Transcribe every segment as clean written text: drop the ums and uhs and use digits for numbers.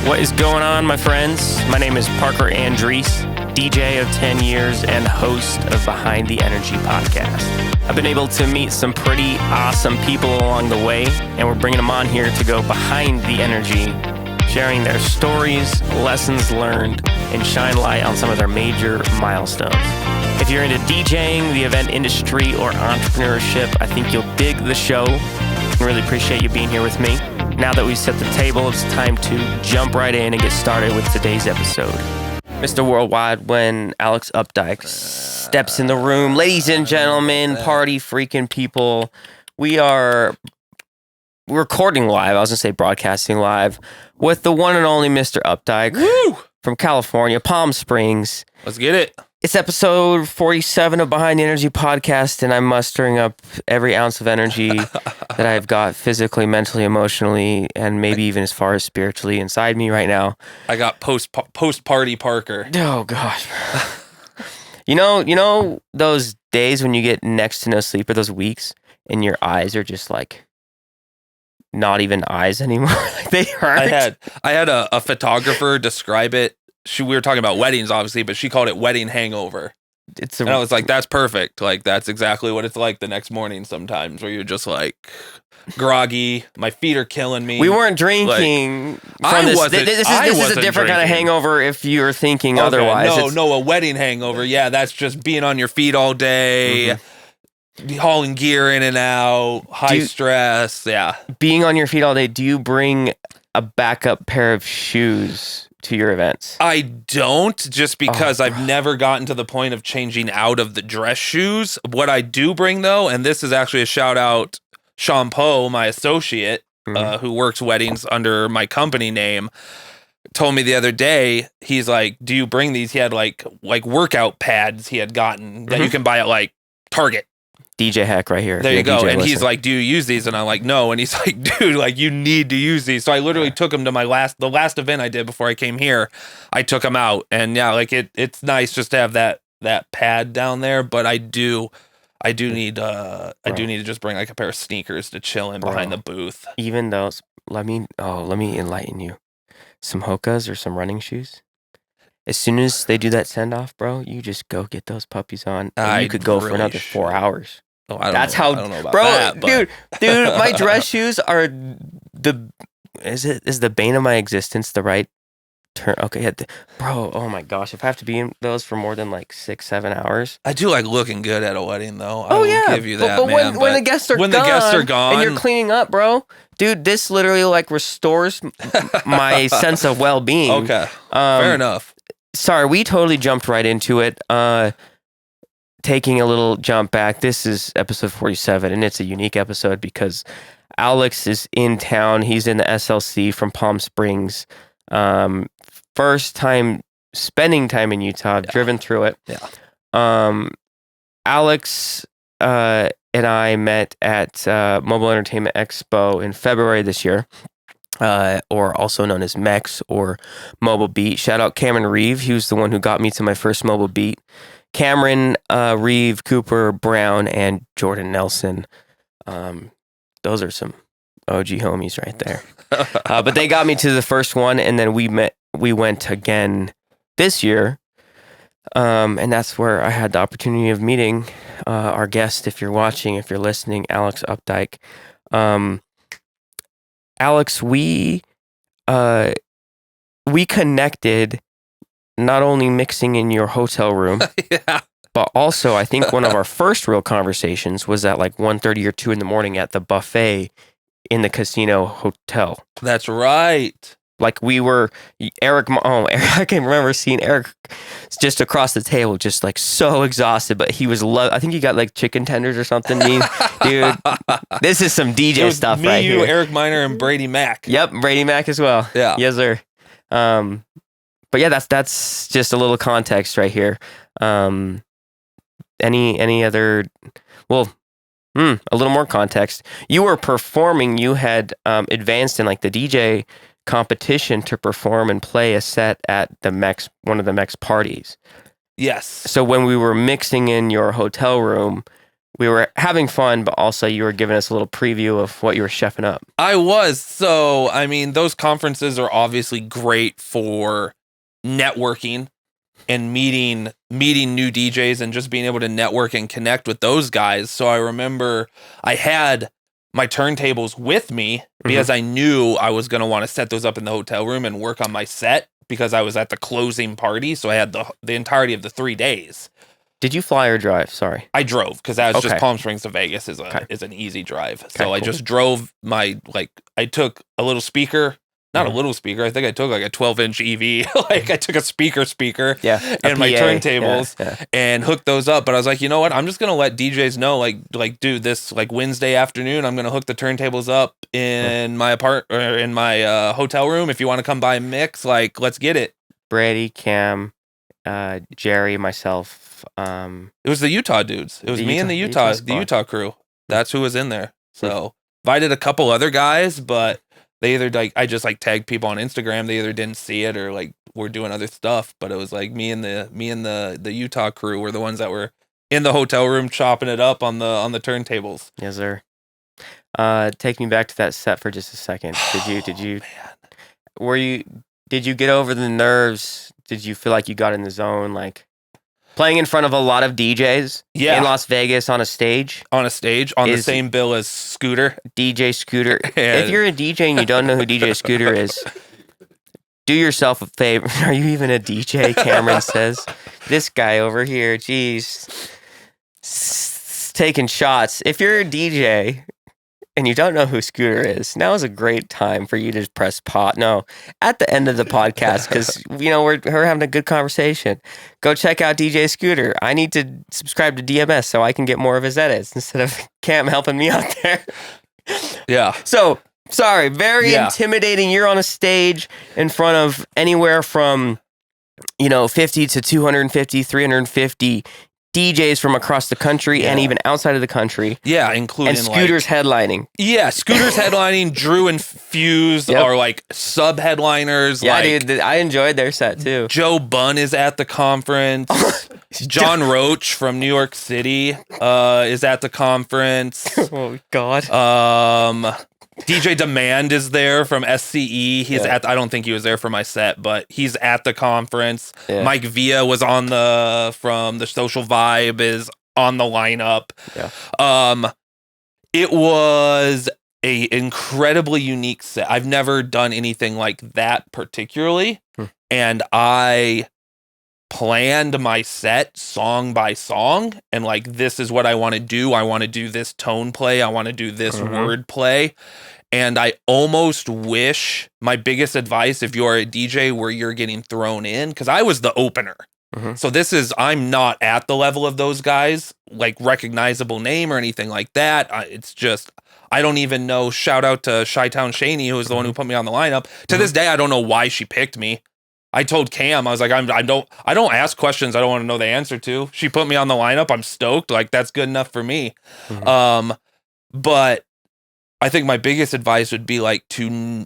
What is going on, my friends? My name is Parker Andriese, DJ of 10 years and host of Behind the Energy podcast. I've been able to meet some pretty awesome people along the way, and we're bringing them on here to go behind the energy, sharing their stories, lessons learned, and shine light on some of their major milestones. If you're into DJing, the event industry, or entrepreneurship, I think you'll dig the show. I really appreciate you being here with me. Now that we've set the table, it's time to jump right in and get started with today's episode. Mr. Worldwide, when Alex Updike steps in the room, ladies and gentlemen, party freaking people, we're recording live. I was going to say broadcasting live with the one and only Mr. Updike. Woo! From California, Palm Springs. Let's get it. It's episode 47 of Behind the Energy podcast, and I'm mustering up every ounce of energy that I've got physically, mentally, emotionally, and maybe even as far as spiritually inside me right now. I got post-party Parker. Oh, gosh. You know those days when you get next to no sleep, or those weeks, and your eyes are just like not even eyes anymore? Like they hurt. I had a photographer describe it. We were talking about weddings, obviously, but she called it wedding hangover. And I was like, that's perfect. Like, that's exactly what it's like the next morning sometimes, where you're just like groggy. My feet are killing me. We weren't drinking. This is a different kind of hangover if you're thinking otherwise. No, a wedding hangover. Yeah, that's just being on your feet all day, hauling gear in and out, high stress. Yeah. Being on your feet all day, do you bring a backup pair of shoes to your events? I don't, just because I've never gotten to the point of changing out of the dress shoes. What I do bring, though, and this is actually a shout out, Sean Poe, my associate, who works weddings under my company name, told me the other day, he's like, do you bring these? He had like workout pads he had gotten that you can buy at like Target. DJ hack right here. There you go. And he's like, do you use these? And I'm like, no. And he's like, dude, like you need to use these. So I literally took him to the last event I did before I came here. I took him out, and yeah, like it's nice just to have that pad down there. But I do need to just bring like a pair of sneakers to chill in behind the booth. Even those, let me enlighten you. Some Hokas or some running shoes. As soon as they do that send off, bro, you just go get those puppies on. And you could go for another 4 hours. Oh, I don't know about that, dude, my dress shoes are is the bane of my existence the right term? Okay, yeah, bro, oh my gosh, if I have to be in those for more than like 6-7 hours. I do like looking good at a wedding, though. I will give you that, but man. When the guests are gone and you're cleaning up, bro, dude, this literally like restores my sense of well-being. Okay, fair enough. Sorry, we totally jumped right into it. Taking a little jump back, this is episode 47, and it's a unique episode because Alex is in town. He's in the SLC from Palm Springs. First time spending time in Utah. I've driven through it. Yeah. Alex and I met at Mobile Entertainment Expo in February this year. Or also known as MEX or Mobile Beat. Shout out Cameron Reeve. He was the one who got me to my first Mobile Beat. Cameron, Reeve, Cooper, Brown, and Jordan Nelson. Those are some OG homies right there. But they got me to the first one, and then we went again this year. And that's where I had the opportunity of meeting our guest, if you're watching, if you're listening, Alex Updike. Alex, we connected not only mixing in your hotel room, but also I think one of our first real conversations was at like 1:30 or 2 in the morning at the buffet in the casino hotel. That's right. Like we were, Eric, I can remember seeing Eric just across the table, just like so exhausted, but he was, I think he got like chicken tenders or something. Dude, this is some DJ stuff right here. Eric Miner, and Brady Mack. Yep, Brady Mack as well. Yeah. Yes, sir. But yeah, that's just a little context right here. Any other, a little more context. You were performing, you had advanced in like the DJ competition to perform and play a set at one of the MEX parties. Yes. So when we were mixing in your hotel room, we were having fun, but also you were giving us a little preview of what you were chefing up. I was. So, I mean, those conferences are obviously great for networking and meeting new DJs and just being able to network and connect with those guys. So I remember I had my turntables with me because I knew I was going to want to set those up in the hotel room and work on my set because I was at the closing party. So I had the entirety of the 3 days. Did you fly or drive? Sorry. I drove because that was just Palm Springs to Vegas is an easy drive. So I just drove I took a little speaker, not a little speaker. I think I took like a 12-inch EV. Like I took a speaker and my turntables and hooked those up. But I was like, you know what? I'm just going to let DJs know, like dude, this like Wednesday afternoon, I'm going to hook the turntables up in my in my hotel room. If you want to come by and mix, like, let's get it. Brady, Cam, Jerry, myself. It was the Utah dudes. It was me and the Utah crew. That's who was in there. So invited a couple other guys, but they either I just tagged people on Instagram. They either didn't see it or were doing other stuff. But it was like me and the Utah crew were the ones that were in the hotel room chopping it up on the turntables. Yes, sir. Take me back to that set for just a second. Did you get over the nerves? Did you feel like you got in the zone? Like playing in front of a lot of DJs in Las Vegas on a stage? On the same bill as Scooter. DJ Scooter. If you're a DJ and you don't know who DJ Scooter is, do yourself a favor. Are you even a DJ? Cameron says. This guy over here, geez, taking shots. If you're a DJ and you don't know who Scooter is, now is a great time for you to press pause. No, at the end of the podcast, because we're having a good conversation. Go check out DJ Scooter. I need to subscribe to DMS so I can get more of his edits instead of Cam helping me out there. Yeah. So sorry, very intimidating. You're on a stage in front of anywhere from 50 to 250, 350 DJs from across the country and even outside of the country. Yeah, including and Scooter's headlining. Yeah, Scooter's headlining. Drew and Fuse are sub headliners. Yeah, dude, I enjoyed their set too. Joe Bunn is at the conference. John Roach from New York City is at the conference. Oh God. DJ Demand is there from SCE. He's I don't think he was there for my set, but he's at the conference. Yeah. Mike Villa was from the Social Vibe is on the lineup. Yeah. It was a incredibly unique set. I've never done anything like that particularly. And I planned my set song by song and this is what I want to do. I want to do this tone play. I want to do this word play. And I almost wish my biggest advice, if you're a DJ where you're getting thrown in, because I was the opener. So I'm not at the level of those guys, recognizable name or anything like that. It's just, I don't even know. Shout out to Chi-Town Shaney, who was the one who put me on the lineup. To this day, I don't know why she picked me. I told Cam, I was like, I don't ask questions I don't want to know the answer to. She put me on the lineup. I'm stoked. That's good enough for me. But I think my biggest advice would be to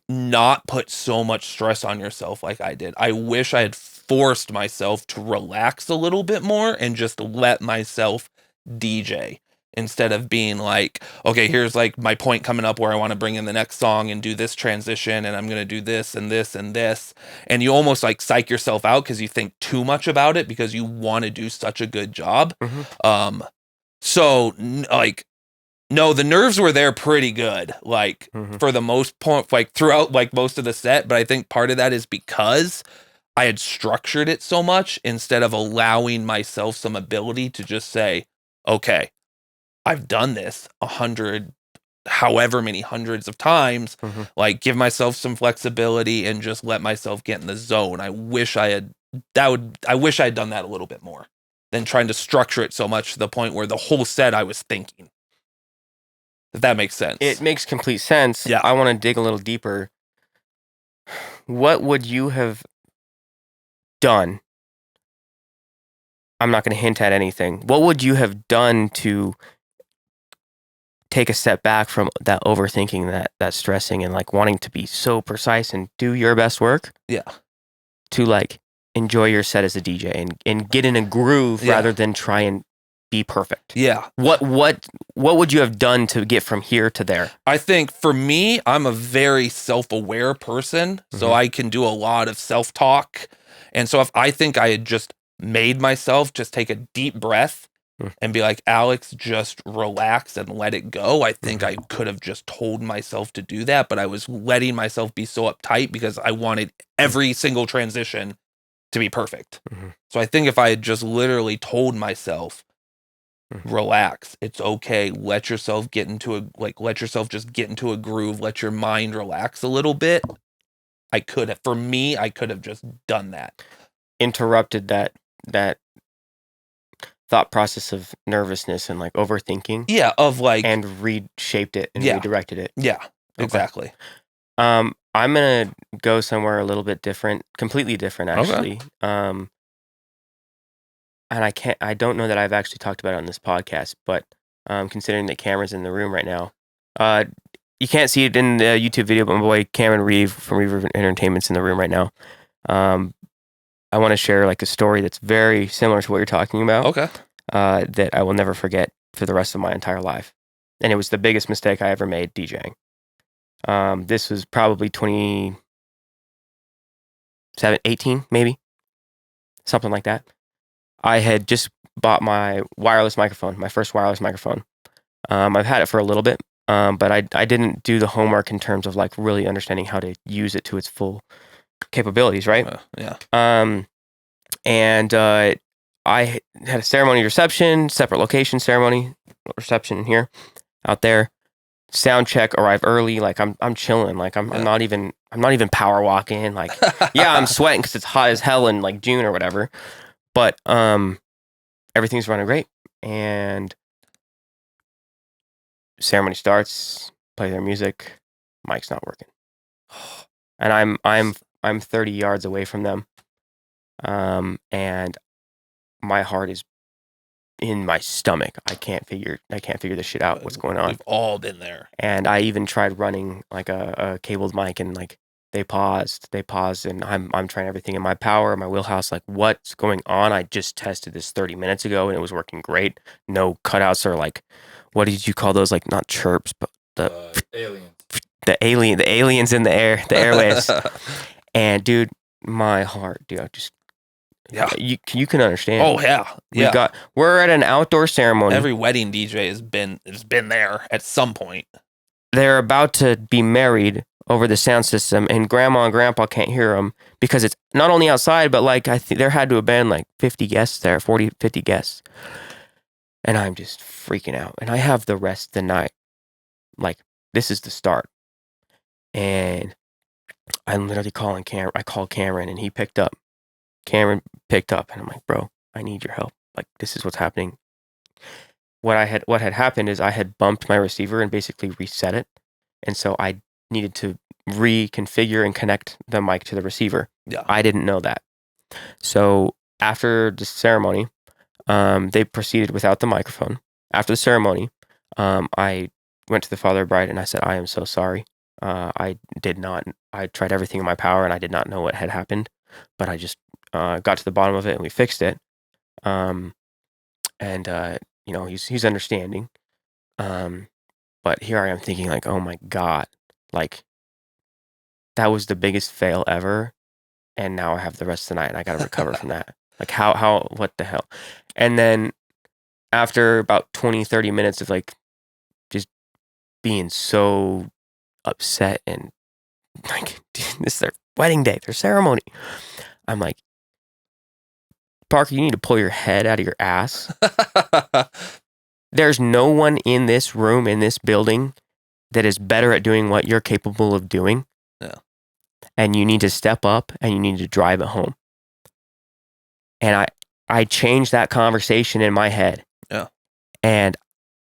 not put so much stress on yourself like I did. I wish I had forced myself to relax a little bit more and just let myself DJ. Instead of being okay, here's my point coming up where I want to bring in the next song and do this transition and I'm going to do this and this and this. And you almost psych yourself out because you think too much about it because you want to do such a good job. So no, the nerves were there pretty good, for the most part, throughout most of the set. But I think part of that is because I had structured it so much instead of allowing myself some ability to just say, okay, I've done this 100, however many hundreds of times, give myself some flexibility and just let myself get in the zone. I wish I had done that a little bit more than trying to structure it so much to the point where the whole set I was thinking. If that makes sense. It makes complete sense. Yeah. I want to dig a little deeper. What would you have done? I'm not going to hint at anything. What would you have done to take a step back from that overthinking, that stressing and wanting to be so precise and do your best work? Yeah. To enjoy your set as a DJ and get in a groove rather than try and be perfect. Yeah. What would you have done to get from here to there? I think for me, I'm a very self-aware person, so I can do a lot of self-talk. And so if I think I had just made myself just take a deep breath and be like, Alex, just relax and let it go, I think I could have just told myself to do that, but I was letting myself be so uptight because I wanted every single transition to be perfect. So I think if I had just literally told myself, relax, it's okay, let yourself just get into a groove, let your mind relax a little bit, I could have just done that. Interrupted that thought process of nervousness and like overthinking. Yeah, and reshaped it and redirected it. Yeah, exactly. I'm gonna go somewhere a little bit different, completely different actually. And I don't know that I've actually talked about it on this podcast, but considering that Cameron's in the room right now, you can't see it in the YouTube video, but my boy Cameron Reeve from Reeve Entertainment's in the room right now. I want to share like a story that's very similar to what you're talking about. Okay. That I will never forget for the rest of my entire life. And it was the biggest mistake I ever made DJing. This was probably 18, maybe. Something like that. I had just bought my wireless microphone, my first wireless microphone. I've had it for a little bit, but I didn't do the homework in terms of like really understanding how to use it to its full capabilities, right? Yeah. And I had a ceremony reception, separate location ceremony reception here, out there. Sound check, arrive early. Like I'm chilling. Like I'm not even power walking. Like yeah, I'm sweating because it's hot as hell in like June or whatever. But everything's running great, and ceremony starts. Play their music. Mic's not working, and I'm 30 yards away from them. And my heart is in my stomach. I can't figure this shit out. What's going on? We've all been there. And I even tried running like a cabled mic, and like they paused, and I'm trying everything in my power, my wheelhouse. Like, what's going on? I just tested this 30 minutes ago, and it was working great. No cutouts or like, what did you call those? Like not chirps, but the aliens. The aliens in the air, the airwaves. And dude, my heart, dude, you can understand. Oh yeah. We're at an outdoor ceremony. Every wedding DJ has been there at some point. They're about to be married over the sound system, and grandma and grandpa can't hear them because it's not only outside, but like there had to have been like 50 guests there, 40, 50 guests. And I'm just freaking out. And I have the rest of the night. Like, this is the start. And I'm literally calling Cameron. I called Cameron, and he picked up. Cameron picked up, and I'm like, bro, I need your help. Like, this is what's happening. What had happened is I had bumped my receiver and basically reset it. And so I needed to reconfigure and connect the mic to the receiver. Yeah. I didn't know that. So after the ceremony, they proceeded without the microphone. After the ceremony, I went to the father of the bride and I said, I am so sorry. I tried everything in my power and I did not know what had happened, but I just got to the bottom of it and we fixed it. He's understanding. But here I am thinking like, oh my God, like that was the biggest fail ever. And now I have the rest of the night and I got to recover from that. Like what the hell? And then after about 20, 30 minutes of like just being so upset and like, dude, this is their wedding day, their ceremony. I'm like, Parker, you need to pull your head out of your ass. There's no one in this room, in this building, that is better at doing what you're capable of doing. Yeah. And you need to step up and you need to drive it home. And I changed that conversation in my head. Yeah. And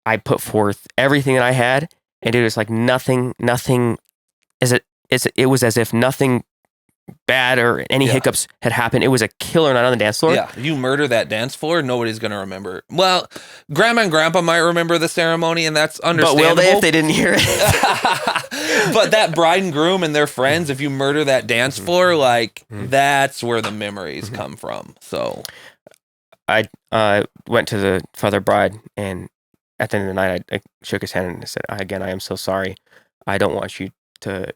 I put forth everything that I had, and it was like nothing it was as if nothing bad or any hiccups had happened. It was a killer night on the dance floor. Yeah, you murder that dance floor, nobody's going to remember. Well, grandma and grandpa might remember the ceremony, and that's understandable. But will they if they didn't hear it? But that bride and groom and their friends, if you murder that dance floor, like, that's where the memories come from. So I went to the father bride, and at the end of the night, I shook his hand and I said, "Again, I am so sorry. I don't want you to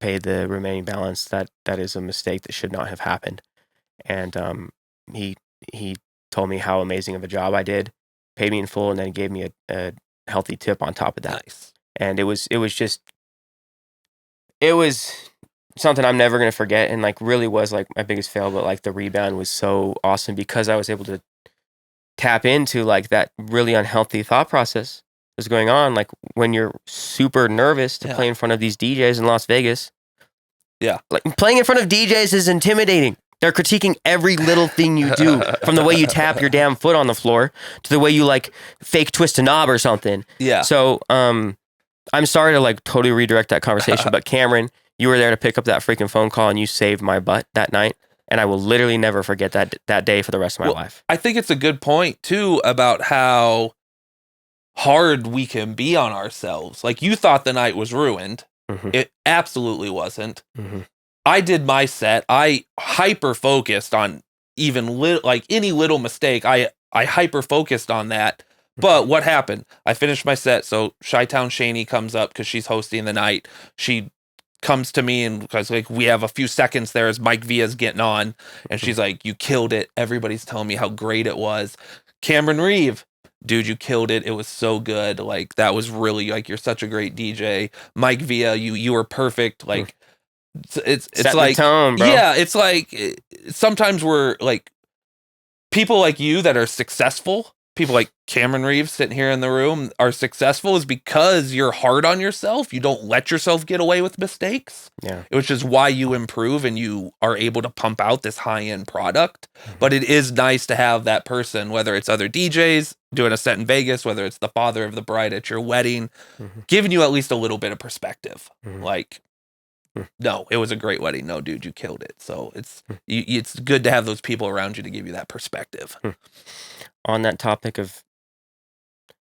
pay the remaining balance. That is a mistake that should not have happened." And he told me how amazing of a job I did, paid me in full, and then gave me a healthy tip on top of that. Nice. And it was something I'm never gonna forget, and like really was like my biggest fail. But like the rebound was so awesome because I was able to tap into like that really unhealthy thought process that's going on. Like when you're super nervous to play in front of these DJs in Las Vegas. Yeah. Like playing in front of DJs is intimidating. They're critiquing every little thing you do, from the way you tap your damn foot on the floor to the way you like fake twist a knob or something. Yeah. So I'm sorry to like totally redirect that conversation, but Cameron, you were there to pick up that freaking phone call and you saved my butt that night. And I will literally never forget that day for the rest of my life. I think it's a good point too about how hard we can be on ourselves. Like you thought the night was ruined. Mm-hmm. It absolutely wasn't. Mm-hmm. I did my set. I hyper focused on even like any little mistake. I hyper focused on that. But what happened? I finished my set. So Chi-Town Shaney comes up because she's hosting the night. She comes to me and because like we have a few seconds there as Mike Villa's getting on, and she's like, "You killed it." Everybody's telling me how great it was. Cameron Reeve, dude, you killed it. It was so good. Like that was really like, you're such a great DJ. Mike Villa, you were perfect. Like it's like tone, bro. Yeah, it's like sometimes we're like people like you that are successful. People like Cameron Reeves sitting here in the room are successful is because you're hard on yourself. You don't let yourself get away with mistakes. Yeah. Which is why you improve and you are able to pump out this high-end product. Mm-hmm. But it is nice to have that person, whether it's other DJs doing a set in Vegas, whether it's the father of the bride at your wedding, giving you at least a little bit of perspective. Like, no, it was a great wedding. No, dude, you killed it. So it's good to have those people around you to give you that perspective. On that topic of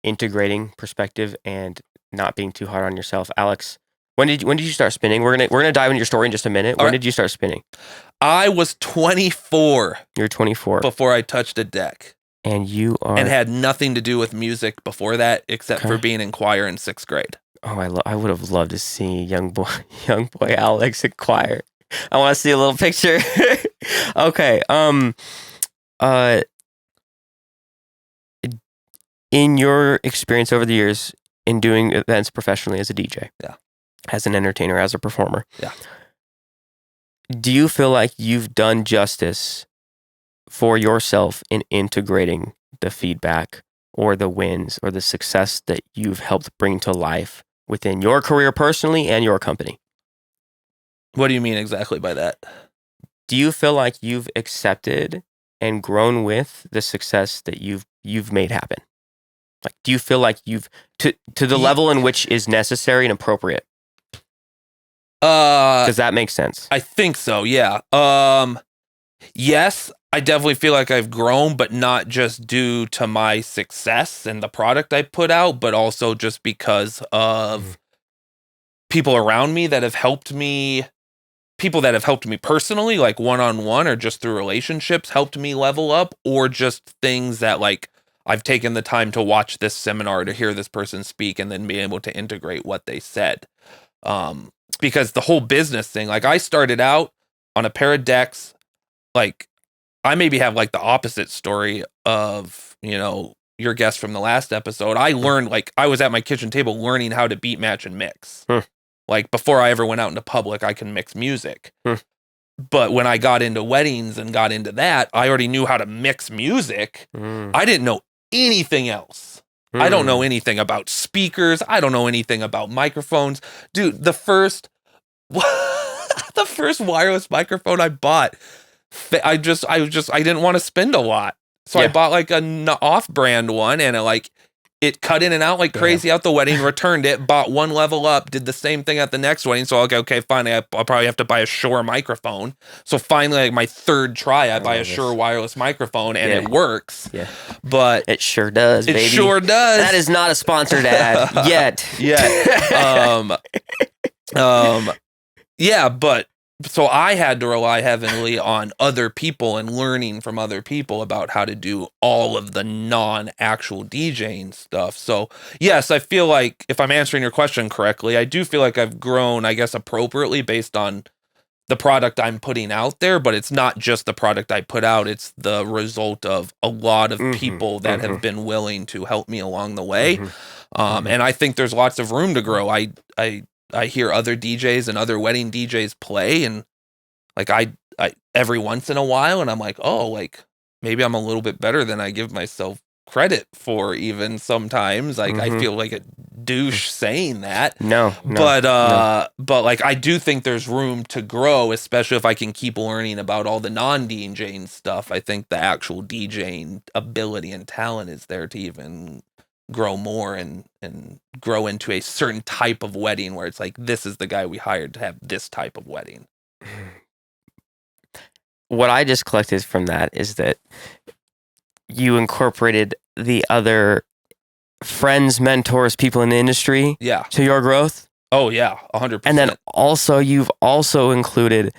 integrating perspective and not being too hard on yourself, Alex, when did you start spinning? We're gonna dive into your story in just a minute. When did you start spinning? I was 24. You're 24 before I touched a deck, and you are and had nothing to do with music before that except for being in choir in 6th grade. Oh, I would have loved to see young boy Alex in choir. I want to see a little picture. Okay. In your experience over the years in doing events professionally as a DJ, as an entertainer, as a performer, do you feel like you've done justice for yourself in integrating the feedback or the wins or the success that you've helped bring to life within your career personally and your company? What do you mean exactly by that? Do you feel like you've accepted and grown with the success that you've made happen? Like, do you feel like you've to the level in which is necessary and appropriate? Does that make sense? I think so. Yeah. Yes, I definitely feel like I've grown, but not just due to my success and the product I put out, but also just because of people around me that have helped me. People that have helped me personally, like one-on-one or just through relationships, helped me level up, or just things that like I've taken the time to watch this seminar to hear this person speak and then be able to integrate what they said. Because the whole business thing, like I started out on a pair of decks, like I maybe have like the opposite story of, your guest from the last episode. I learned, like I was at my kitchen table learning how to beat, match, and mix. Like before I ever went out into public, I can mix music. But when I got into weddings and got into that, I already knew how to mix music. I didn't know anything else. I don't know anything about speakers. I don't know anything about microphones. Dude, the first wireless microphone I bought, I didn't want to spend a lot. So I bought like an off-brand one, and it cut in and out like crazy out the wedding, returned it, bought one level up, did the same thing at the next wedding. So okay, finally, I'll probably have to buy a Shure microphone. So finally, like my third try, I buy a Shure wireless microphone, and it works. Yeah. But it sure does, baby. It sure does. That is not a sponsored ad yet. Yeah. Yeah, but so I had to rely heavily on other people and learning from other people about how to do all of the non-actual DJing stuff. So yes, I feel like if I'm answering your question correctly, I do feel like I've grown, I guess, appropriately based on the product I'm putting out there, but it's not just the product I put out. It's the result of a lot of people that have been willing to help me along the way. And I think there's lots of room to grow. I hear other DJs and other wedding DJs play, and like I every once in a while, and I'm like, oh, like maybe I'm a little bit better than I give myself credit for. Even sometimes, like I feel like a douche saying that. No. But like I do think there's room to grow, especially if I can keep learning about all the non-DJing stuff. I think the actual DJing ability and talent is there to even grow more and grow into a certain type of wedding where it's like, this is the guy we hired to have this type of wedding. What I just collected from that is that you incorporated the other friends, mentors, people in the industry to your growth. Oh yeah, 100%. And then also you've also included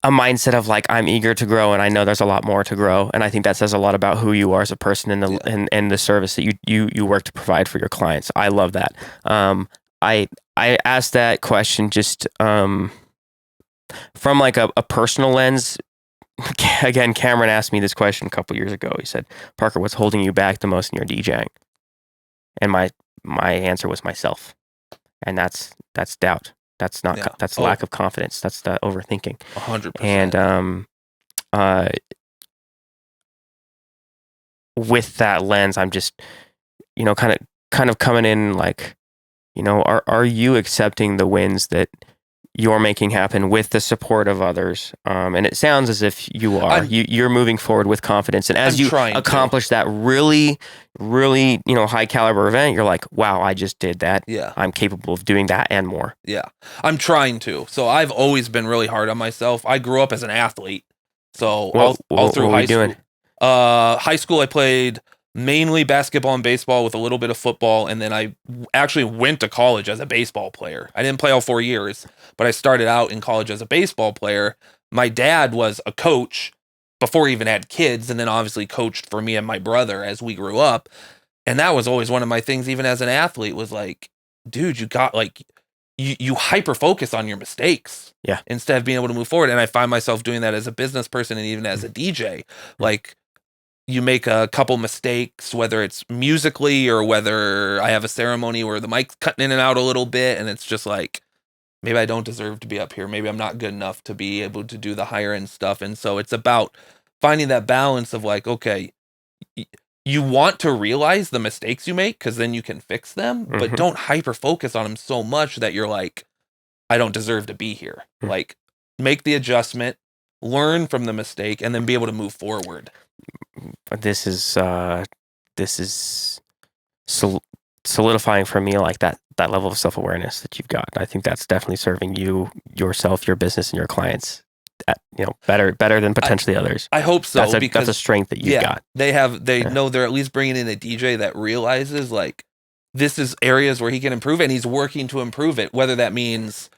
a mindset of like, I'm eager to grow and I know there's a lot more to grow. And I think that says a lot about who you are as a person and the service that you work to provide for your clients. I love that. I asked that question just from like a personal lens. Again, Cameron asked me this question a couple years ago. He said, Parker, what's holding you back the most in your DJing? And my answer was myself. And that's doubt. That's not, that's lack of confidence. That's the overthinking. 100%. And, with that lens, I'm just, kind of coming in like, are you accepting the wins that you're making happen with the support of others? And it sounds as if you are. You're moving forward with confidence. And as you accomplish that really, really, high caliber event, you're like, wow, I just did that. Yeah. I'm capable of doing that and more. Yeah. I'm trying to. So I've always been really hard on myself. I grew up as an athlete. So all through high school. High school, I played mainly basketball and baseball with a little bit of football. And then I actually went to college as a baseball player. I didn't play all 4 years, but I started out in college as a baseball player. My dad was a coach before he even had kids, and then obviously coached for me and my brother as we grew up. And that was always one of my things, even as an athlete, was like, dude, you got like, you hyper focus on your mistakes instead of being able to move forward. And I find myself doing that as a business person and even as a DJ. Like, you make a couple mistakes, whether it's musically or whether I have a ceremony where the mic's cutting in and out a little bit, and it's just like, maybe I don't deserve to be up here. Maybe I'm not good enough to be able to do the higher end stuff. And so it's about finding that balance of like, okay, you want to realize the mistakes you make because then you can fix them, but don't hyper focus on them so much that you're like, I don't deserve to be here. Like, make the adjustment, learn from the mistake, and then be able to move forward. This is solidifying for me like that level of self-awareness that you've got. I think that's definitely serving you, yourself, your business, and your clients better than potentially others. I hope so. That's a strength that you've got. They know they're at least bringing in a DJ that realizes like this is areas where he can improve, and he's working to improve it, whether that means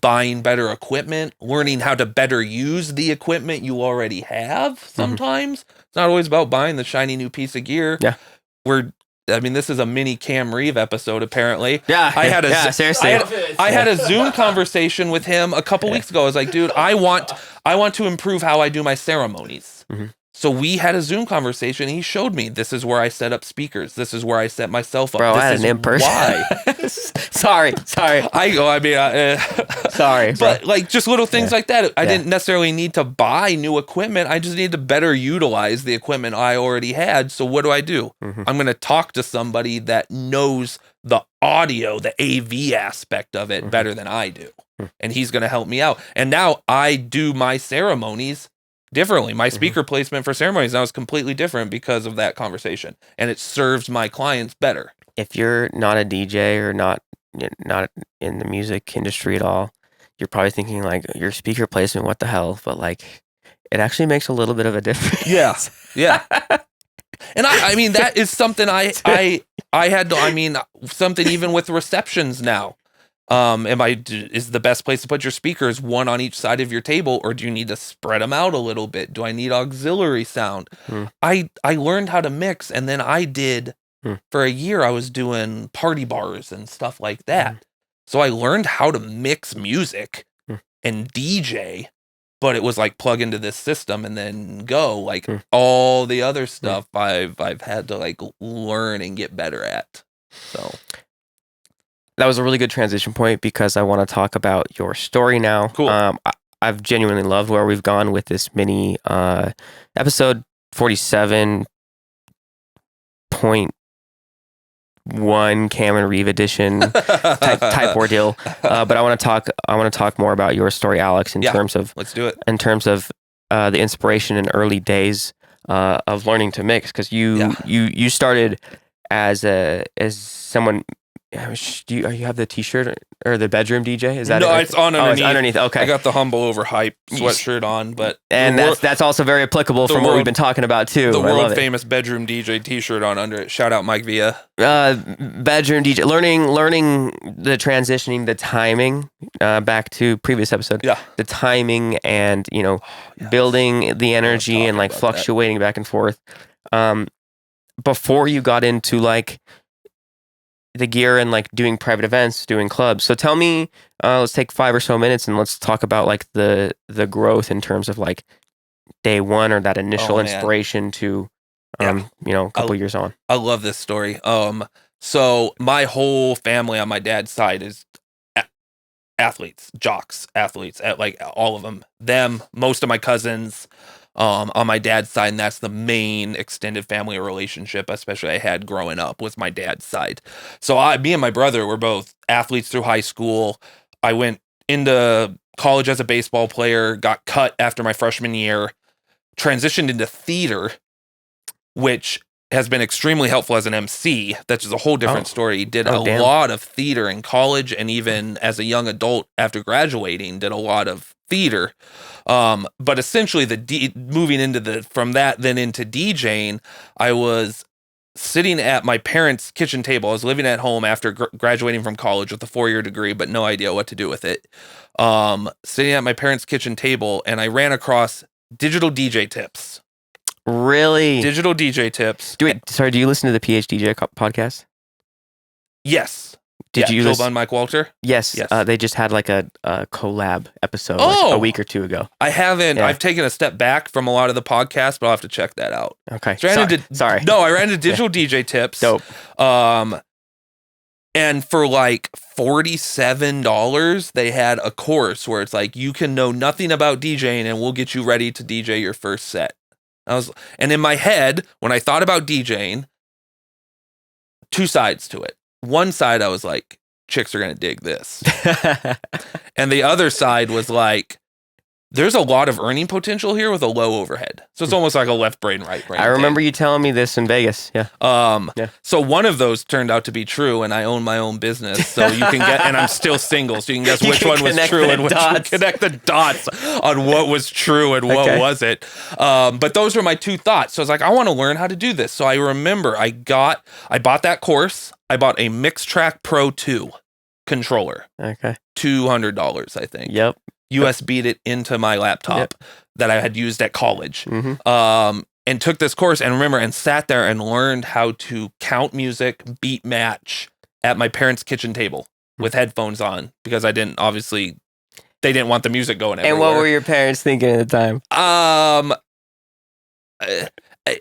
buying better equipment, learning how to better use the equipment you already have. Sometimes it's not always about buying the shiny new piece of gear. Yeah. This is a mini Cam Reeve episode, apparently. Yeah. Seriously. I had a Zoom conversation with him a couple weeks ago. I was like, dude, I want to improve how I do my ceremonies. So we had a Zoom conversation. And he showed me, this is where I set up speakers. This is where I set myself up. Bro, this I had an in-person. Why? Sorry. Sorry. But like just little things like that. I didn't necessarily need to buy new equipment. I just needed to better utilize the equipment I already had. So what do? I'm going to talk to somebody that knows the audio, the AV aspect of it better than I do. And he's going to help me out. And now I do my ceremonies differently. My speaker placement for ceremonies now is completely different because of that conversation, and it serves my clients better. If you're not a DJ or not in the music industry at all, you're probably thinking like, your speaker placement, what the hell? But like, it actually makes a little bit of a difference. Yeah. And I mean, that is something I had to, something even with receptions now. Is the best place to put your speakers one on each side of your table, or do you need to spread them out a little bit? Do I need auxiliary sound? I learned how to mix, and then I did for a year. I was doing party bars and stuff like that. So I learned how to mix music and DJ, but it was like plug into this system and then go. Like all the other stuff I've had to like learn and get better at. So that was a really good transition point because I want to talk about your story now. Cool. I've genuinely loved where we've gone with this mini episode 47.1 Cam and Reeve edition type ordeal. But I want to talk more about your story, Alex, in terms of let's do it. In terms of the inspiration in early days of learning to mix, because you started as someone. Do you have the T-shirt or the bedroom DJ? Is that no? It's on underneath. Oh, it's underneath. Okay, I got the humble overhype sweatshirt on, but that's also very applicable from what we've been talking about too. The world famous bedroom DJ T-shirt on under it. Shout out Mike Villa. Bedroom DJ, learning the transitioning, the timing. Back to previous episode. Yeah, the timing and building the energy and like fluctuating back and forth. Before you got into like the gear and like doing private events, doing clubs. So tell me, let's take 5 or so minutes and let's talk about like the growth in terms of like day one or that initial inspiration to, a couple years on. I love this story. So my whole family on my dad's side is athletes, athletes, like all of them, most of my cousins, on my dad's side, and that's the main extended family relationship, especially I had growing up, was my dad's side. So me and my brother were both athletes through high school. I went into college as a baseball player, got cut after my freshman year, transitioned into theater, which has been extremely helpful as an MC. That's just a whole different story. Did a lot of theater in college, and even as a young adult after graduating, did a lot of theater. But essentially moving into from that then into DJing, I was sitting at my parents' kitchen table. I was living at home after graduating from college with a 4-year degree, but no idea what to do with it. Sitting at my parents' kitchen table, and I ran across digital DJ tips. Really? Digital DJ tips. Do you listen to the PhDJ podcast? Yes. Did you listen? Mike Walter? Yes. They just had like a collab episode like a week or two ago. I haven't. Yeah. I've taken a step back from a lot of the podcasts, but I'll have to check that out. Okay. Sorry. No, I ran into digital DJ tips. Dope. And for like $47, they had a course where it's like, you can know nothing about DJing and we'll get you ready to DJ your first set. And in my head, when I thought about DJing, 2 sides to it. One side, I was like, chicks are going to dig this. And the other side was like, there's a lot of earning potential here with a low overhead. So it's almost like a left brain, right brain. I remember you telling me this in Vegas. Yeah. So one of those turned out to be true, and I own my own business. So you can and I'm still single, so you can guess which one was true and which one. Connect the dots on what was true and what wasn't. But those were my 2 thoughts. So I was like, I want to learn how to do this. So I remember I bought that course. I bought a Mixtrack Pro 2 controller. Okay. $200, I think. Yep. USB'd it into my laptop that I had used at college. Mm-hmm. And took this course and sat there and learned how to count music, beat match at my parents' kitchen table with headphones on, because they didn't want the music going everywhere. And what were your parents thinking at the time?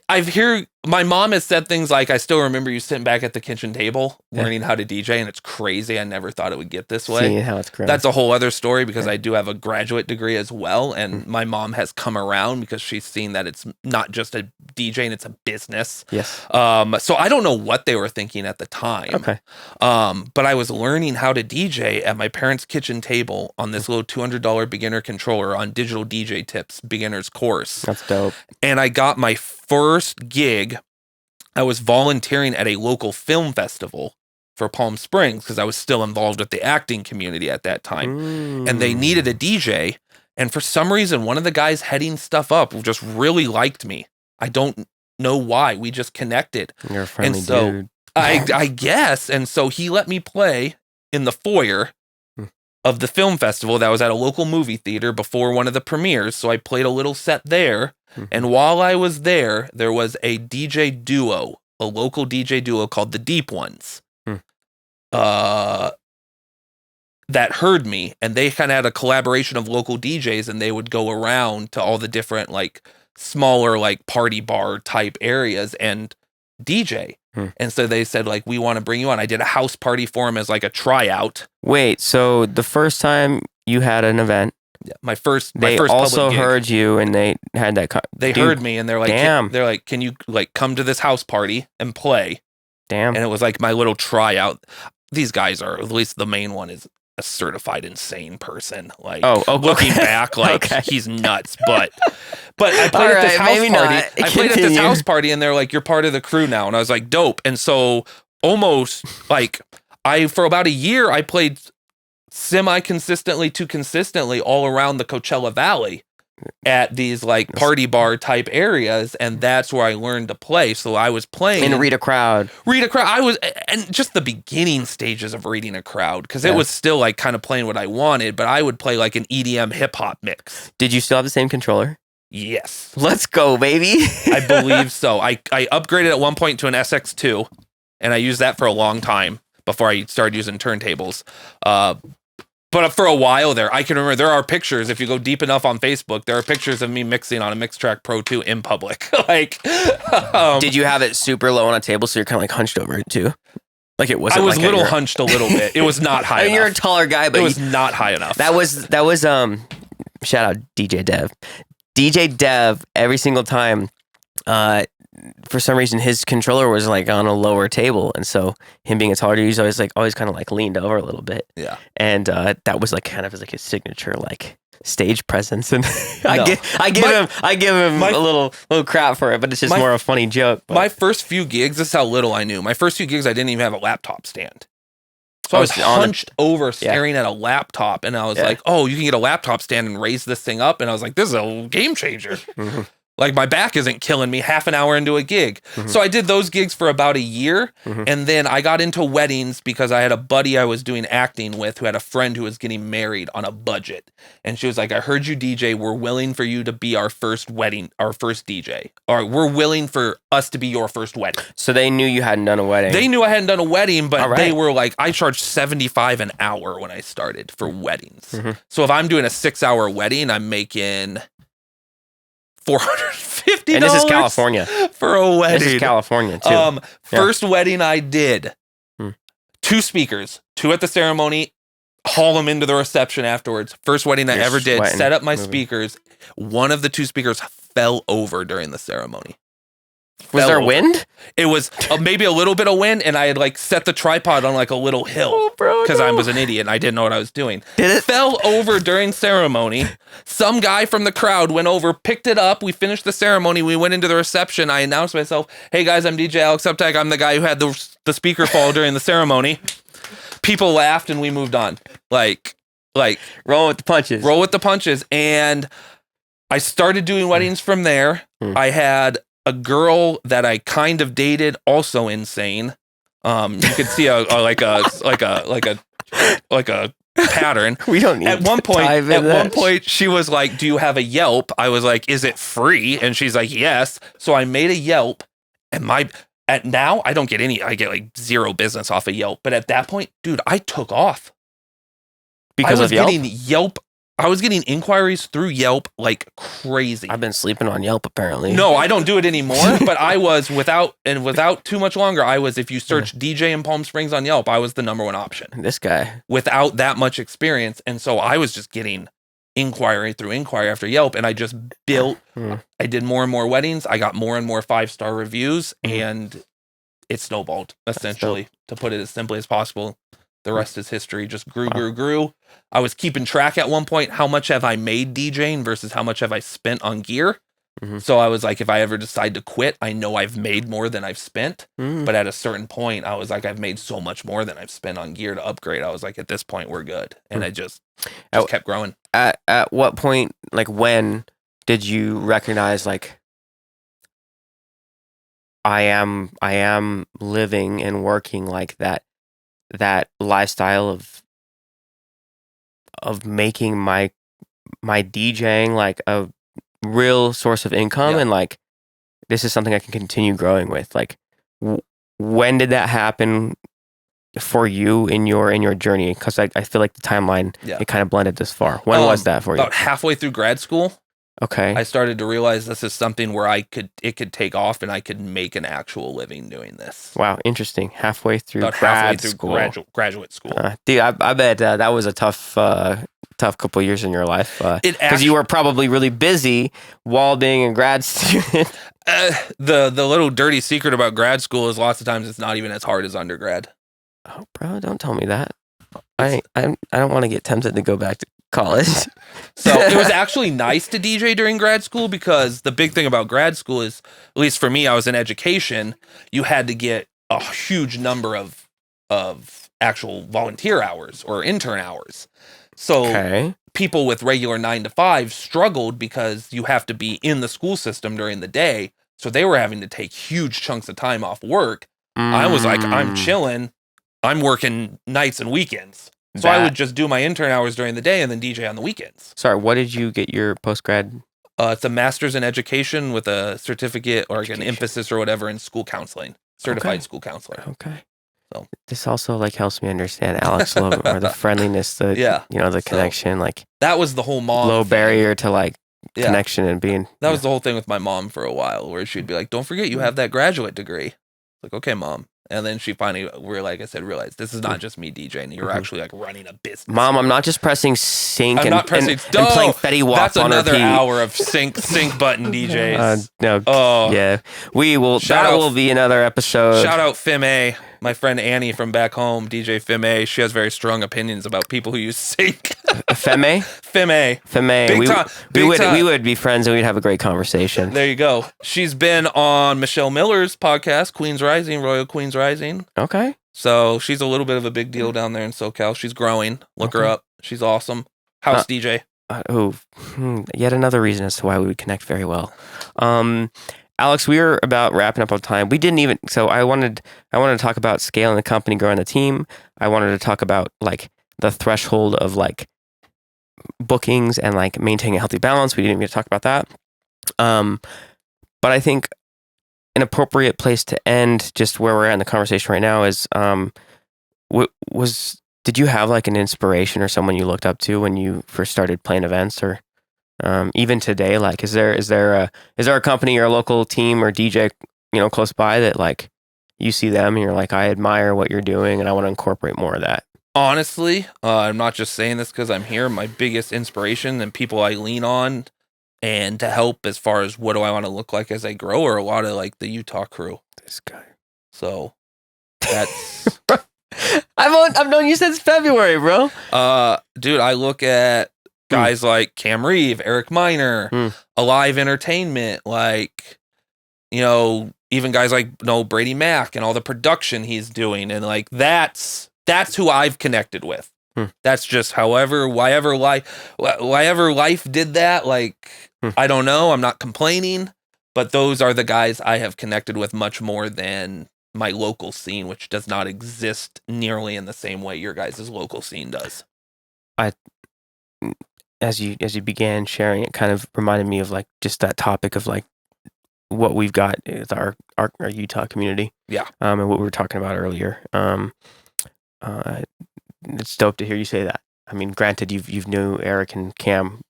I've heard my mom has said things like, I still remember you sitting back at the kitchen table learning how to DJ, and it's crazy. I never thought it would get this way. Seeing how it's grown. That's a whole other story, because I do have a graduate degree as well, and my mom has come around because she's seen that it's not just a DJ and it's a business. Yes. So I don't know what they were thinking at the time. Okay. But I was learning how to DJ at my parents' kitchen table on this little $200 beginner controller on digital DJ tips beginner's course. That's dope. And I got my first gig. I was volunteering at a local film festival for Palm Springs because I was still involved with the acting community at that time. And they needed a DJ. And for some reason, one of the guys heading stuff up just really liked me. I don't know why. We just connected. You're a friendly dude. I guess. And so he let me play in the foyer of the film festival that was at a local movie theater before one of the premieres. So I played a little set there. And while I was there, there was a DJ duo, a local DJ duo called the Deep Ones, that heard me, and they kind of had a collaboration of local DJs, and they would go around to all the different like smaller like party bar type areas and DJ. And so they said like, we want to bring you on. I did a house party for them as like a tryout. Wait, so the first time you had an event, My first they also public gig. heard you, and they had that. They heard me, and they're like, damn. They're like, can you like come to this house party and play? Damn. And it was like my little tryout. These guys are, at least the main one is a certified insane person. Like, looking back, like he's nuts. But I played at this house party. I played at this house party, and they're like, you're part of the crew now. And I was like, dope. And so almost like for about a year, I played semi-consistently to consistently all around the Coachella Valley at these like party bar type areas, and that's where I learned to play. So I was playing and read a crowd. I was, and just the beginning stages of reading a crowd, because it was still like kind of playing what I wanted, but I would play like an EDM hip hop mix. Did you still have the same controller? Yes. Let's go, baby. I believe so. I upgraded at one point to an SX2, and I used that for a long time before I started using turntables. But for a while there, I can remember there are pictures. If you go deep enough on Facebook, there are pictures of me mixing on a Mixtrack Pro 2 in public. Like, did you have it super low on a table so you're kind of like hunched over it too? Like it wasn't. I was like little hunched a little bit. It was not high. I mean, enough. you're a taller guy, but it was not high enough. That was shout out DJ Dev. DJ Dev every single time. For some reason, his controller was like on a lower table, and so him being a taller dude, he's always kind of like leaned over a little bit. Yeah, and that was like kind of like his signature like stage presence. And I give him a little crap for it, but it's just more a funny joke. But. My first few gigs, this is how little I knew. My first few gigs, I didn't even have a laptop stand. So I was hunched over staring at a laptop, and I was like, oh, you can get a laptop stand and raise this thing up. And I was like, this is a game changer. Mm-hmm. Like, my back isn't killing me half an hour into a gig. Mm-hmm. So I did those gigs for about a year. Mm-hmm. And then I got into weddings because I had a buddy I was doing acting with who had a friend who was getting married on a budget. And she was like, I heard you DJ. We're willing for you to be our first wedding, our first DJ. Or we're willing for us to be your first wedding. So they knew you hadn't done a wedding. They knew I hadn't done a wedding, but they were like, I charged $75 an hour when I started for weddings. Mm-hmm. So if I'm doing a 6-hour wedding, I'm making $450. And this is California for a wedding. This is California too. First wedding I did, 2 speakers, 2 at the ceremony, haul them into the reception afterwards. First wedding I ever did, set up my speakers. One of the 2 speakers fell over during the ceremony. Was there wind? It was maybe a little bit of wind, and I had like set the tripod on like a little hill because I was an idiot and I didn't know what I was doing. Did it? Fell over during ceremony. Some guy from the crowd went over, picked it up. We finished the ceremony. We went into the reception. I announced myself, hey guys, I'm DJ Alex Updike. I'm the guy who had the speaker fall during the ceremony. People laughed and we moved on. Like roll with the punches. And I started doing weddings from there. I had a girl that I kind of dated, also insane. You could see a pattern. We don't need at one point she was like, do you have a Yelp? I was like, is it free? And she's like, yes. So I made a Yelp, and now I don't get I get like 0 business off of Yelp. But at that point, dude, I took off. Because of Yelp? I was getting inquiries through Yelp like crazy. I've been sleeping on Yelp apparently. No, I don't do it anymore, but I was without too much longer. If you search DJ in Palm Springs on Yelp, I was the number 1 option. This guy. Without that much experience. And so I was just getting inquiry through inquiry after Yelp, and I just built, I did more and more weddings. I got more and more 5-star reviews, and it snowballed, essentially, to put it as simply as possible. The rest is history. Just grew. I was keeping track at one point. How much have I made DJing versus how much have I spent on gear? Mm-hmm. So I was like, if I ever decide to quit, I know I've made more than I've spent. Mm-hmm. But at a certain point, I was like, I've made so much more than I've spent on gear to upgrade. I was like, at this point, we're good. And I just kept growing. At what point, like when did you recognize like, I am living and working like that lifestyle of making my DJing like a real source of income, and like this is something I can continue growing with. Like, when did that happen for you in your journey? Because I feel like the timeline it kind of blended this far. When was that for you? About halfway through grad school. Okay. I started to realize this is something where it could take off and I could make an actual living doing this. Wow, interesting. Halfway through graduate school. Dude, I bet that was a tough couple years in your life. Because you were probably really busy while being a grad student. The little dirty secret about grad school is lots of times it's not even as hard as undergrad. Oh, bro, don't tell me that. I don't want to get tempted to go back to college. So it was actually nice to DJ during grad school, because the big thing about grad school is, at least for me, I was in education, you had to get a huge number of actual volunteer hours or intern hours. So people with regular 9 to 5 struggled because you have to be in the school system during the day. So they were having to take huge chunks of time off work. I was like, I'm chilling. I'm working nights and weekends. So I would just do my intern hours during the day and then DJ on the weekends. Sorry, what did you get your post-grad? It's a master's in education with a certificate or like an emphasis or whatever in school counseling. Certified school counselor. Okay. So this also like helps me understand Alex a little bit more, the friendliness, the connection, like that was the whole mom low barrier to like connection and being. That was the whole thing with my mom for a while, where she'd be like, "Don't forget you have that graduate degree." Like, okay, mom. And then she finally, realized this is not just me DJing. You're actually like running a business. Mom, I'm not just pressing sync and playing Fetty Wap That's on another repeat. hour of sync button DJs. No. Oh. Yeah. We will. That will be another episode. Shout out Fime, my friend Annie from back home, DJ Fime. She has very strong opinions about people who use sync. Fime? Fime. We would be friends and we'd have a great conversation. There you go. She's been on Michelle Miller's podcast, Queens Rising, Royal Queens Rising. Okay. So she's a little bit of a big deal down there in SoCal. She's growing. Look her up. She's awesome. House DJ. Yet another reason as to why we would connect very well. Alex, we were about wrapping up on time. We didn't even. So I wanted to talk about scaling the company, growing the team. I wanted to talk about like the threshold of like bookings and like maintaining a healthy balance. We didn't even talk about that. But I think an appropriate place to end, just where we're at in the conversation right now, is did you have like an inspiration or someone you looked up to when you first started playing events, or even today? Like, is there a company or a local team or DJ close by that like you see them and you're like, I admire what you're doing and I want to incorporate more of that? Honestly, I'm not just saying this because I'm here. My biggest inspiration and people I lean on and to help as far as what do I want to look like as I grow are a lot of like the Utah crew. This guy. So that's I've known you since February, bro. Dude, I look at guys like Cam Reeve, Eric Miner, Alive Entertainment, like, even guys like Brady Mack and all the production he's doing, and like that's who I've connected with. That's just whatever life did that. Like, I don't know. I'm not complaining, but those are the guys I have connected with much more than my local scene, which does not exist nearly in the same way your guys' local scene does. As you began sharing, it kind of reminded me of like just that topic of like what we've got is our Utah community. Yeah. And what we were talking about earlier. It's dope to hear you say that. I mean, granted, you've knew Eric and Cam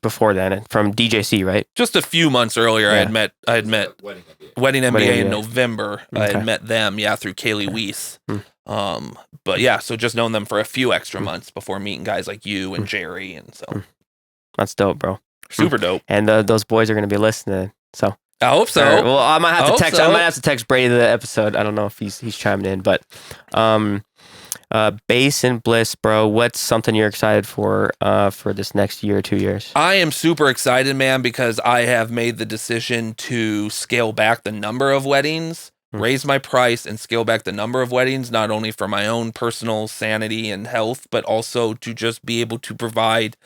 before then, and from DJC, right? Just a few months earlier, yeah. I had met Wedding MBA in November. Okay. I had met them, through Kaylee Weiss. But yeah, so just known them for a few extra months before meeting guys like you and Jerry, and so that's dope, bro. Super dope. And those boys are going to be listening. So I hope so. Well, I might have to text. So. I might have to text Brady the episode. I don't know if he's chiming in, but Bass and Bliss, bro. What's something you're excited for this next year or 2 years? I am super excited, man, because I have made the decision to scale back the number of weddings, raise my price, and scale back the number of weddings, not only for my own personal sanity and health, but also to just be able to provide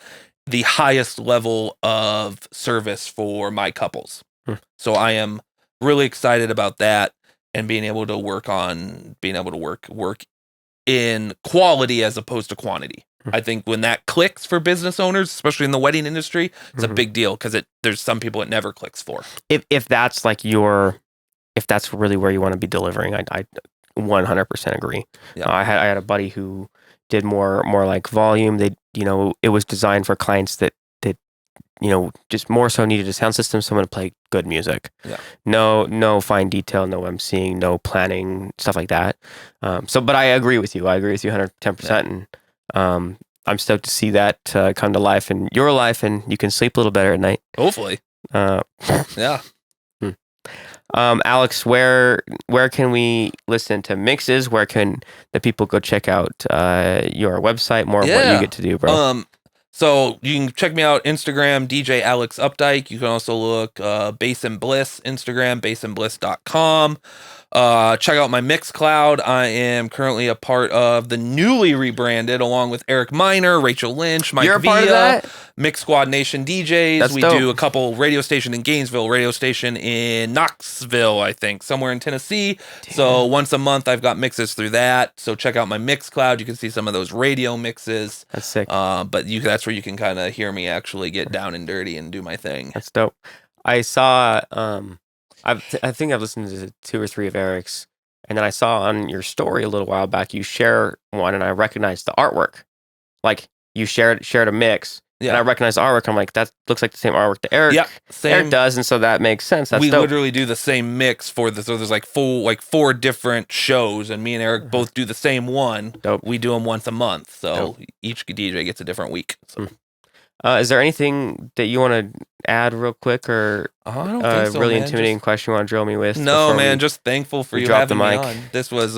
the highest level of service for my couples. So I am really excited about that, and being able to work in quality as opposed to quantity. I think when that clicks for business owners, especially in the wedding industry, it's a big deal because there's some people it never clicks for. If that's like if that's really where you want to be delivering, I 100% agree. Yeah. I had a buddy who did more like volume. They, it was designed for clients that just more so needed a sound system, someone to play good music. Yeah. No fine detail, no emceeing, no planning, stuff like that. But I agree with you. I agree with you 110%. Yeah. And I'm stoked to see that come to life in your life, and you can sleep a little better at night. Hopefully. Yeah. Alex, where can we listen to mixes? Where can the people go check out your website? More of what you get to do, bro. So you can check me out Instagram, DJ Alex Updike. You can also look Bass Bliss, Instagram, bassandbliss.com. Check out my Mixcloud. I am currently a part of the newly rebranded, along with Eric Miner, Rachel Lynch, Mike You're a part of that? Mix Squad Nation DJs. That's we dope. do a couple radio station in Gainesville, radio station in Knoxville, I think, somewhere in Tennessee. Damn. So once a month, I've got mixes through that. So check out my Mixcloud. You can see some of those radio mixes. That's sick. But that's where you can kind of hear me actually get down and dirty and do my thing. That's dope. I saw, I think I've listened to 2 or 3 of Eric's, and then I saw on your story a little while back, you share one, and I recognized the artwork. Like, you shared a mix, and I recognized the artwork. I'm like, that looks like the same artwork that Eric does, and so that makes sense. That's we dope. Literally do the same mix so there's like 4 different shows, and me and Eric both do the same one. Dope. We do them once a month, so each DJ gets a different week. So. Is there anything that you want to add real quick, or I don't think so, really man. intimidating question you want to drill me with? No, man, just thankful for you having me on. This was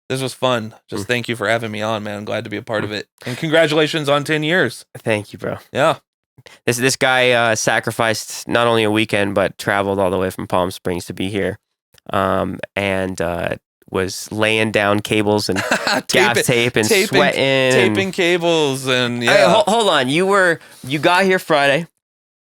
this was fun. Just thank you for having me on, man. I'm glad to be a part of it. And congratulations on 10 years. Thank you, bro. Yeah. This guy sacrificed not only a weekend, but traveled all the way from Palm Springs to be here. And was laying down cables and gaff tape and sweating. Taping cables and Hey, hold on. You got here Friday.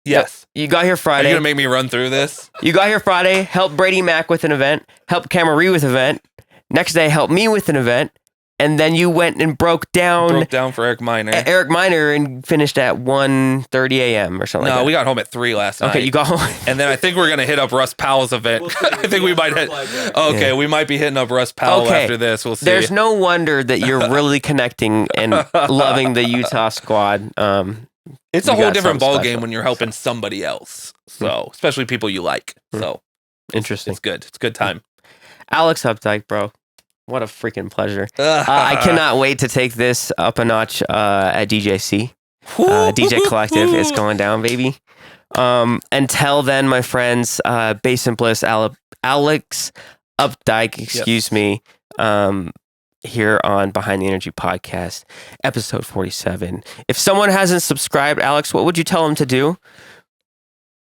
Yes. You got here Friday. Are you going to make me run through this? You got here Friday, helped Brady Mack with an event, helped Cameron with an event. Next day, helped me with an event. And then you went and broke down for Eric Miner. And finished at 1:30 a.m. or something like that. No, we got home at 3 last night. Okay, you got home. And then I think we're going to hit up Russ Powell's event. I think we might hit. Okay, we might be hitting up Russ Powell after this. We'll see. There's no wonder that you're really connecting and loving the Utah squad. It's a whole different ballgame when you're helping somebody else. So, especially people you like. So, interesting. It's good. It's a good time. Alex Updike, bro. What a freaking pleasure. I cannot wait to take this up a notch at DJC. DJ Collective is going down, baby. Until then, my friends, Bass Bliss, Alex Updike, excuse me, here on Behind the Energy Podcast, episode 47. If someone hasn't subscribed, Alex, what would you tell them to do?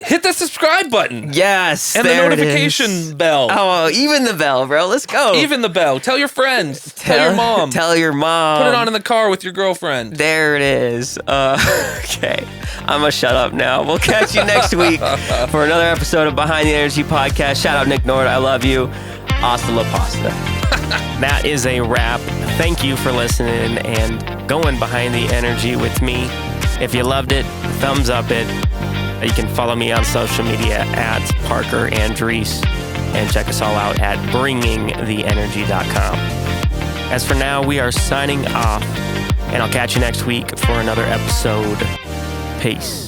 Hit the subscribe button. Yes. And the notification bell. Oh, even the bell, bro. Let's go. Even the bell. Tell your friends. Tell your mom. Tell your mom. Put it on in the car with your girlfriend. There it is. Okay. I'm going to shut up now. We'll catch you next week for another episode of Behind the Energy Podcast. Shout out Nick Nord. I love you. Hasta la pasta. That is a wrap. Thank you for listening and going behind the energy with me. If you loved it, thumbs up it. You can follow me on social media at Parker Andriese and check us all out at bringingtheenergy.com. As for now, we are signing off, and I'll catch you next week for another episode. Peace.